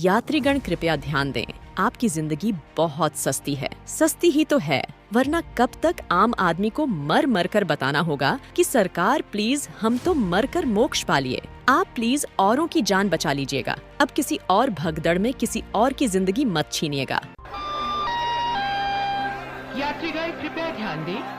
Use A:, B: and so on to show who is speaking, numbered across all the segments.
A: यात्रीगण कृपया ध्यान दें, आपकी जिंदगी बहुत सस्ती है। सस्ती ही तो है, वरना कब तक आम आदमी को मर मर कर बताना होगा कि सरकार प्लीज हम तो मर कर मोक्ष पा लिए। आप प्लीज औरों की जान बचा लीजिएगा। अब किसी और भगदड़ में किसी और की जिंदगी मत छीनिएगा।
B: यात्रीगण कृपया ध्यान दें।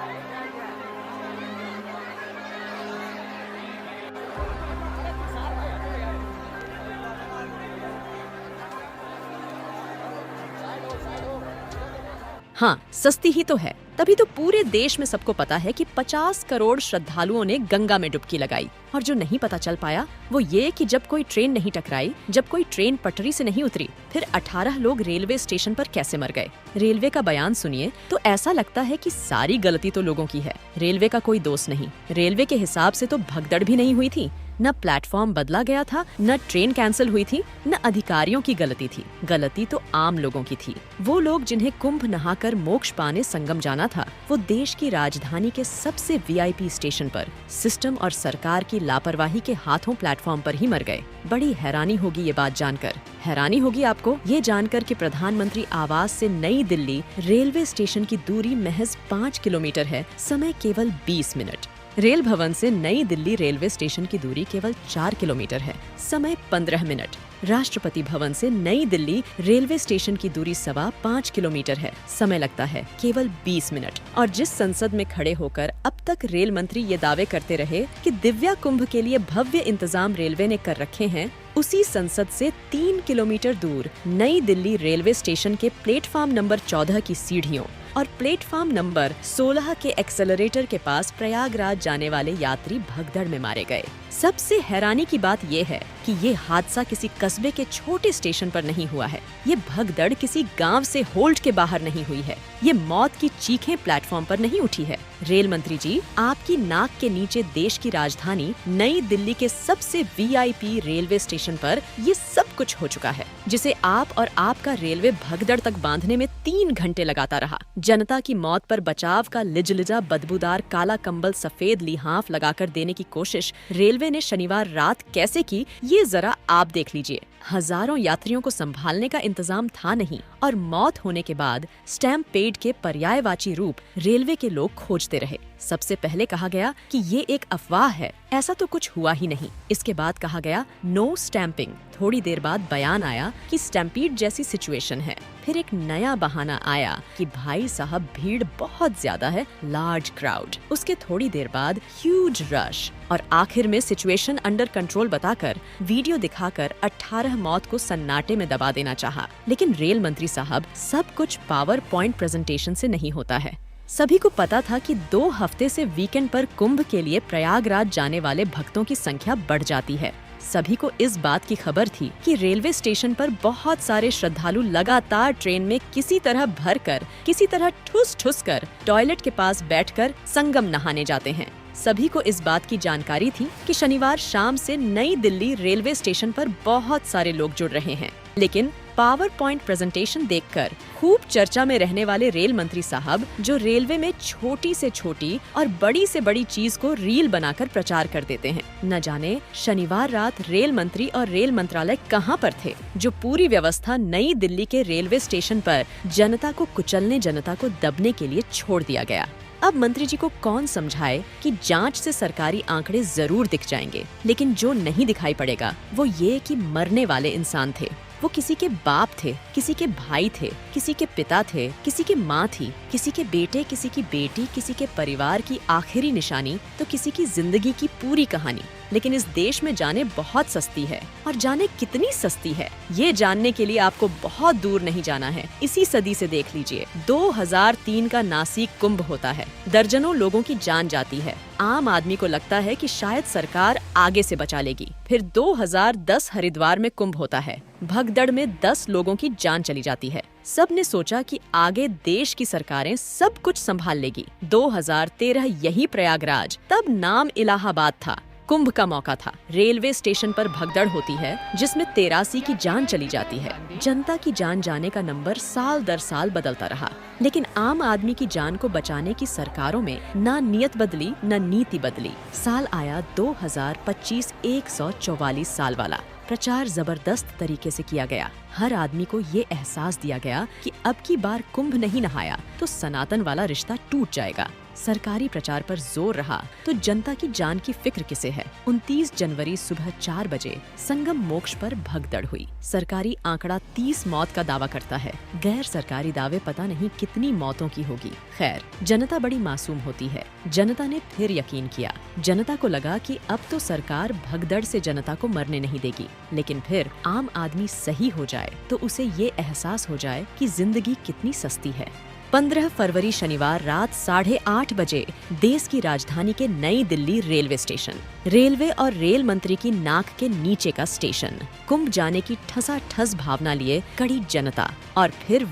A: हाँ, सस्ती ही तो है, तभी तो पूरे देश में सबको पता है कि 50 करोड़ श्रद्धालुओं ने गंगा में डुबकी लगाई। और जो नहीं पता चल पाया वो ये कि जब कोई ट्रेन नहीं टकराई, जब कोई ट्रेन पटरी से नहीं उतरी, फिर 18 लोग रेलवे स्टेशन पर कैसे मर गए। रेलवे का बयान सुनिए तो ऐसा लगता है कि सारी गलती तो लोगों की है। रेलवे का कोई दोष नहीं। रेलवे के हिसाब से तो भगदड़ भी नहीं हुई थी, न प्लेटफॉर्म बदला गया था, न ट्रेन कैंसिल हुई थी, न अधिकारियों की गलती थी। गलती तो आम लोगों की थी। वो लोग जिन्हें कुंभ नहाकर मोक्ष पाने संगम जाना था, वो देश की राजधानी के सबसे वीआईपी स्टेशन पर सिस्टम और सरकार की लापरवाही के हाथों प्लेटफॉर्म पर ही मर गए। बड़ी हैरानी होगी ये बात जानकर। हैरानी होगी आपको ये जानकर कि प्रधानमंत्री आवास से नई दिल्ली रेलवे स्टेशन की दूरी महज 5 किलोमीटर है, समय केवल 20 मिनट। रेल भवन से नई दिल्ली रेलवे स्टेशन की दूरी केवल 4 किलोमीटर है, समय 15 मिनट। राष्ट्रपति भवन से नई दिल्ली रेलवे स्टेशन की दूरी 5.25 किलोमीटर है, समय लगता है केवल 20 मिनट। और जिस संसद में खड़े होकर अब तक रेल मंत्री ये दावे करते रहे कि दिव्या कुंभ के लिए भव्य इंतजाम रेलवे ने कर रखे हैं, उसी संसद से 3 किलोमीटर दूर नई दिल्ली रेलवे स्टेशन के प्लेटफॉर्म नंबर 14 की सीढ़ियों और प्लेटफॉर्म नंबर 16 के एक्सेलरेटर के पास प्रयागराज जाने वाले यात्री भगदड़ में मारे गए। सबसे हैरानी की बात यह है कि ये हादसा किसी कस्बे के छोटे स्टेशन पर नहीं हुआ है। ये भगदड़ किसी गांव से होल्ट के बाहर नहीं हुई है। ये मौत की चीखें प्लेटफॉर्म पर नहीं उठी है। रेल मंत्री जी, आपकी नाक के नीचे देश की राजधानी नई दिल्ली के सबसे वीआईपी रेलवे स्टेशन पर ये सब कुछ हो चुका है, जिसे आप और आपका रेलवे भगदड़ तक बांधने में 3 घंटे लगाता रहा। जनता की मौत पर बचाव का लिजलिजा बदबूदार काला कंबल सफेद लिहाफ लगाकर देने की कोशिश रेलवे ने शनिवार रात कैसे की, ये जरा आप देख लीजिए। हजारों यात्रियों को संभालने का इंतजाम था नहीं, और मौत होने के बाद स्टैम्पेड के पर्यायवाची रूप रेलवे के लोग खोजते रहे। सबसे पहले कहा गया कि ये एक अफवाह है, ऐसा तो कुछ हुआ ही नहीं। इसके बाद कहा गया नो स्टैंपिंग। थोड़ी देर बाद बयान आया कि स्टैम्पीड जैसी सिचुएशन है। फिर एक नया बहाना आया कि भाई साहब भीड़ बहुत ज्यादा है, लार्ज क्राउड। उसके थोड़ी देर बाद ह्यूज रश, और आखिर में सिचुएशन अंडर कंट्रोल बताकर वीडियो दिखाकर 18 मौत को सन्नाटे में दबा देना चाहा। लेकिन रेल मंत्री साहब, सब कुछ पावर पॉइंट प्रेजेंटेशन से नहीं होता है। सभी को पता था कि 2 हफ्ते से वीकेंड पर कुंभ के लिए प्रयागराज जाने वाले भक्तों की संख्या बढ़ जाती है। सभी को इस बात की खबर थी कि रेलवे स्टेशन पर बहुत सारे श्रद्धालु लगातार ट्रेन में किसी तरह भरकर, किसी तरह ठुस ठुस कर टॉयलेट के पास बैठकर संगम नहाने जाते हैं। सभी को इस बात की जानकारी थी कि शनिवार शाम से नई दिल्ली रेलवे स्टेशन पर बहुत सारे लोग जुड़ रहे हैं। लेकिन पावर पॉइंट प्रेजेंटेशन देखकर खूब चर्चा में रहने वाले रेल मंत्री साहब, जो रेलवे में छोटी से छोटी और बड़ी से बड़ी चीज को रील बनाकर प्रचार कर देते हैं, न जाने शनिवार रात रेल मंत्री और रेल मंत्रालय कहां पर थे, जो पूरी व्यवस्था नई दिल्ली के रेलवे स्टेशन पर जनता को कुचलने, जनता को दबने के लिए छोड़ दिया गया। अब मंत्री जी को कौन समझाए कि जांच से सरकारी आंकड़े जरूर दिख जाएंगे, लेकिन जो नहीं दिखाई पड़ेगा वो ये कि मरने वाले इंसान थे। वो किसी के बाप थे, किसी के भाई थे, किसी के पिता थे, किसी की माँ थी, किसी के बेटे, किसी की बेटी, किसी के परिवार की आखिरी निशानी, तो किसी की जिंदगी की पूरी कहानी। लेकिन इस देश में जाने बहुत सस्ती है, और जाने कितनी सस्ती है ये जानने के लिए आपको बहुत दूर नहीं जाना है। इसी सदी से देख लीजिए, 2003 का नासिक कुंभ होता है, दर्जनों लोगों की जान जाती है। आम आदमी को लगता है कि शायद सरकार आगे से बचा लेगी। फिर 2010 हरिद्वार में कुंभ होता है, भगदड़ में 10 लोगों की जान चली जाती है। सब ने सोचा कि आगे देश की सरकारें सब कुछ संभाल लेगी। 2013 यही प्रयागराज, तब नाम इलाहाबाद था, कुंभ का मौका था। रेलवे स्टेशन पर भगदड़ होती है जिसमें 83 की जान चली जाती है। जनता की जान जाने का नंबर साल दर साल बदलता रहा, लेकिन आम आदमी की जान को बचाने की सरकारों में ना नियत बदली न नीति बदली। साल आया 2025, 144 साल वाला। प्रचार जबरदस्त तरीके से किया गया। हर आदमी को ये एहसास दिया गया कि अब की बार कुंभ नहीं नहाया तो सनातन वाला रिश्ता टूट जाएगा। सरकारी प्रचार पर जोर रहा तो जनता की जान की फिक्र किसे है। 29 जनवरी सुबह 4 बजे संगम मोक्ष पर भगदड़ हुई। सरकारी आंकड़ा 30 मौत का दावा करता है, गैर सरकारी दावे पता नहीं कितनी मौतों की होगी। खैर, जनता बड़ी मासूम होती है। जनता ने फिर यकीन किया। जनता को लगा कि अब तो सरकार भगदड़ से जनता को मरने नहीं देगी, लेकिन फिर आम आदमी सही हो जाए तो उसे ये एहसास हो जाए कि जिंदगी कितनी सस्ती है। 15 फरवरी शनिवार रात 8:30 बजे देश की राजधानी के नई दिल्ली रेलवे स्टेशन, रेलवे और रेल मंत्री की नाक के नीचे का स्टेशन, कुंभ जाने की ठसाठस भावना लिए कड़ी जनता और फिर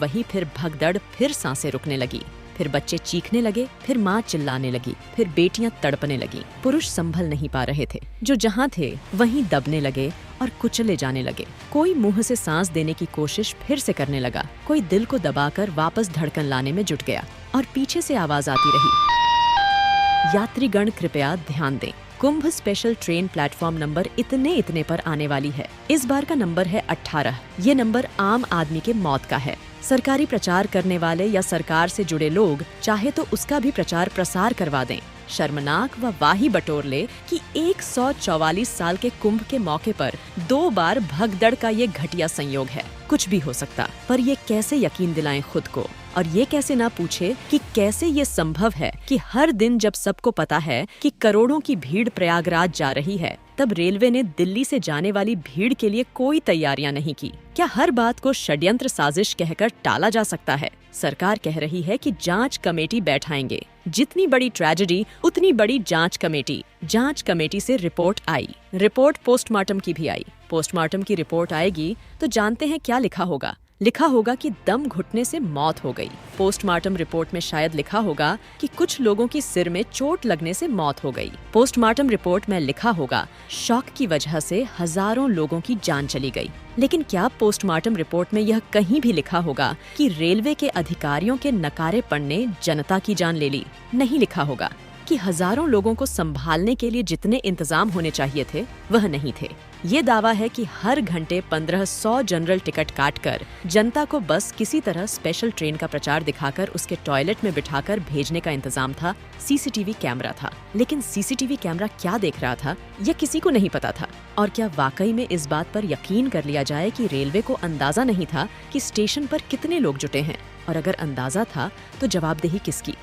A: भगदड़, फिर सांसें रुकने लगी, फिर बच्चे चीखने लगे, फिर माँ चिल्लाने लगी, फिर बेटियां तड़पने लगी। पुरुष संभल नहीं पा रहे थे, जो जहाँ थे वहीं दबने लगे और कुचले जाने लगे। कोई मुंह से सांस देने की कोशिश फिर से करने लगा, कोई दिल को दबाकर वापस धड़कन लाने में जुट गया और पीछे से आवाज आती रही, यात्रीगण कृपया ध्यान दें, कुंभ स्पेशल ट्रेन प्लेटफॉर्म नंबर इतने पर आने वाली है। इस बार का नंबर है 18। ये नंबर आम आदमी के मौत का है। सरकारी प्रचार करने वाले या सरकार से जुड़े लोग चाहे तो उसका भी प्रचार प्रसार करवा दें। शर्मनाक व वाही बटोर ले कि 144 साल के कुंभ के मौके पर 2 बार भगदड़ का ये घटिया संयोग है। कुछ भी हो सकता, पर ये कैसे यकीन दिलाएं खुद को, और ये कैसे ना पूछे कि कैसे ये संभव है कि हर दिन जब सबको पता है कि करोड़ों की भीड़ प्रयागराज जा रही है, तब रेलवे ने दिल्ली से जाने वाली भीड़ के लिए कोई तैयारियां नहीं की। क्या हर बात को षड्यंत्र साजिश कहकर टाला जा सकता है? सरकार कह रही है कि जांच कमेटी बैठाएंगे। जितनी बड़ी ट्रेजेडी उतनी बड़ी जांच कमेटी। जांच कमेटी से रिपोर्ट आई, रिपोर्ट पोस्टमार्टम की भी आई। पोस्टमार्टम की रिपोर्ट आएगी तो जानते हैं क्या लिखा होगा। लिखा होगा कि दम घुटने से मौत हो गई। पोस्टमार्टम रिपोर्ट में शायद लिखा होगा कि कुछ लोगों की सिर में चोट लगने से मौत हो गई। पोस्टमार्टम रिपोर्ट में लिखा होगा शॉक की वजह से हजारों लोगों की जान चली गई। लेकिन क्या पोस्टमार्टम रिपोर्ट में यह कहीं भी लिखा होगा कि रेलवे के अधिकारियों के नकारेपन ने जनता की जान ले ली? नहीं लिखा होगा कि हजारों लोगों को संभालने के लिए जितने इंतजाम होने चाहिए थे वह नहीं थे। ये दावा है कि हर घंटे 1500 जनरल टिकट काटकर जनता को बस किसी तरह स्पेशल ट्रेन का प्रचार दिखाकर उसके टॉयलेट में बिठाकर भेजने का इंतजाम था। सीसीटीवी कैमरा था, लेकिन सीसीटीवी कैमरा क्या देख रहा था यह किसी को नहीं पता था। और क्या वाकई में इस बात पर यकीन कर लिया जाए कि रेलवे को अंदाजा नहीं था कि स्टेशन पर कितने लोग जुटे हैं? और अगर अंदाजा था तो जवाबदेही किसकी?